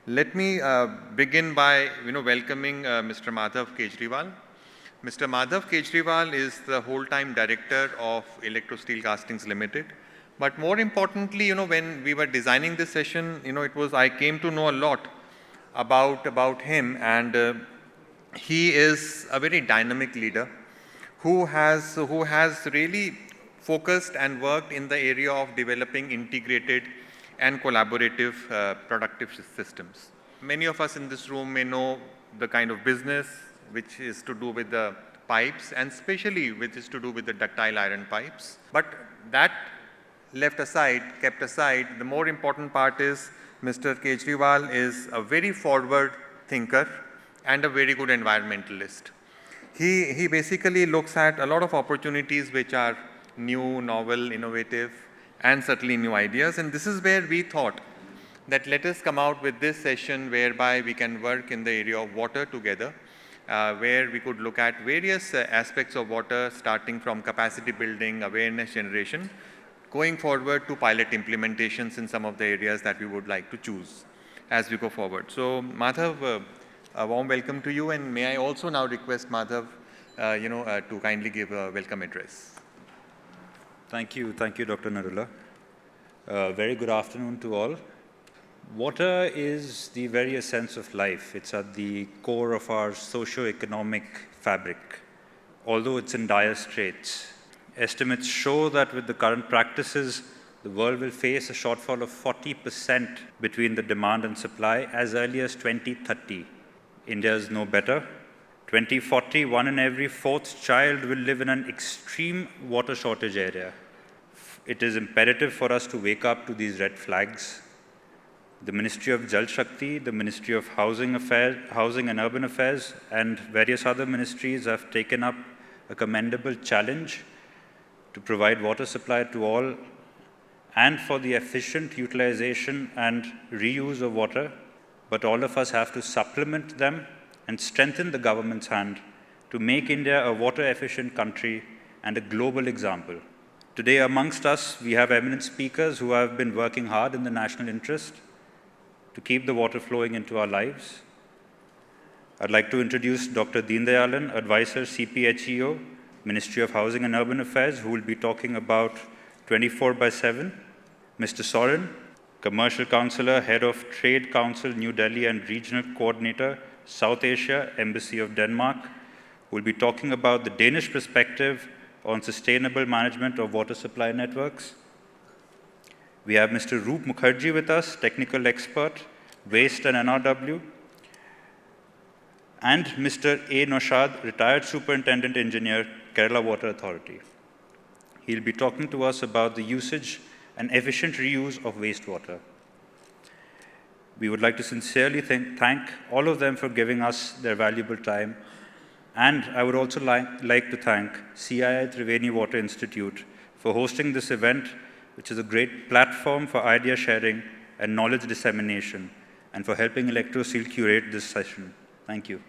Let me begin by welcoming Mr. Madhav Kejriwal. Mr. Madhav Kejriwal is the Wholetime Director of Electrosteel Castings Limited. But more importantly, when we were designing this session, I came to know a lot about him, and he is a very dynamic leader who has really focused and worked in the area of developing integrated and collaborative productive systems. Many of us in this room may know the kind of business which is to do with the pipes, and especially which is to do with the ductile iron pipes. But that kept aside, the more important part is Mr. Kejriwal is a very forward thinker and a very good environmentalist. He basically looks at a lot of opportunities which are new, novel, innovative, and certainly new ideas. And this is where we thought that let us come out with this session whereby we can work in the area of water together, where we could look at various aspects of water, starting from capacity building, awareness generation, going forward to pilot implementations in some of the areas that we would like to choose as we go forward. So Madhav, a warm welcome to you, and may I also now request Madhav to kindly give a welcome address. Thank you, Dr. Narula. Very good afternoon to all. Water is the very essence of life. It's at the core of our socio-economic fabric, although it's in dire straits. Estimates show that with the current practices, the world will face a shortfall of 40% between the demand and supply as early as 2030. India is no better. 2040, 1 in every 4th child will live in an extreme water shortage area. It is imperative for us to wake up to these red flags. The Ministry of Jal Shakti, the Ministry of Housing and Urban Affairs, and various other ministries have taken up a commendable challenge to provide water supply to all and for the efficient utilization and reuse of water. But all of us have to supplement them and strengthen the government's hand to make India a water-efficient country and a global example. Today amongst us, we have eminent speakers who have been working hard in the national interest to keep the water flowing into our lives. I'd like to introduce Dr. Deen Dayalan, Advisor, CPHEO, Ministry of Housing and Urban Affairs, who will be talking about 24/7. Mr. Soren, Commercial Councillor, Head of Trade Council, New Delhi, and Regional Coordinator, South Asia, Embassy of Denmark, who will be talking about the Danish perspective on sustainable management of water supply networks. We have Mr. Roop Mukherjee with us, Technical Expert, Waste and NRW, and Mr. A. Noshad, Retired Superintendent Engineer, Kerala Water Authority. He'll be talking to us about the usage and efficient reuse of wastewater. We would like to sincerely thank all of them for giving us their valuable time. And I would also like to thank CII Triveni Water Institute for hosting this event, which is a great platform for idea sharing and knowledge dissemination, and for helping Electrosteel curate this session. Thank you.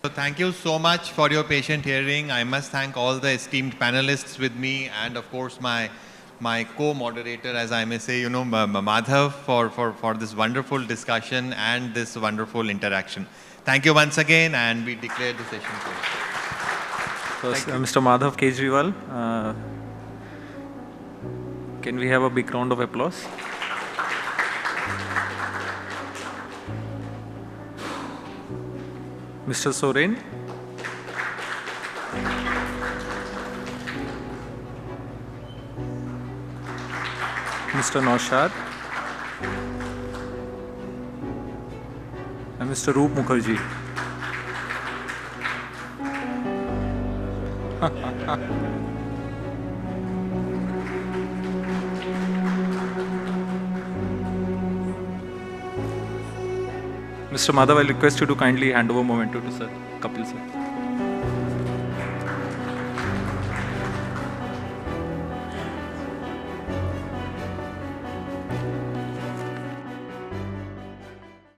So thank you so much for your patient hearing. I must thank all the esteemed panelists with me, and of course my co-moderator, as I may say, Madhav, for this wonderful discussion and this wonderful interaction. Thank you once again, and we declare the session closed. So, Mr. Madhav Kejriwal, can we have a big round of applause? Mr. Soren. Mr. Noshad. And Mr. Roop Mukherjee. Mr. Madhav, I request you to kindly hand over memento to Sir Kapil sir.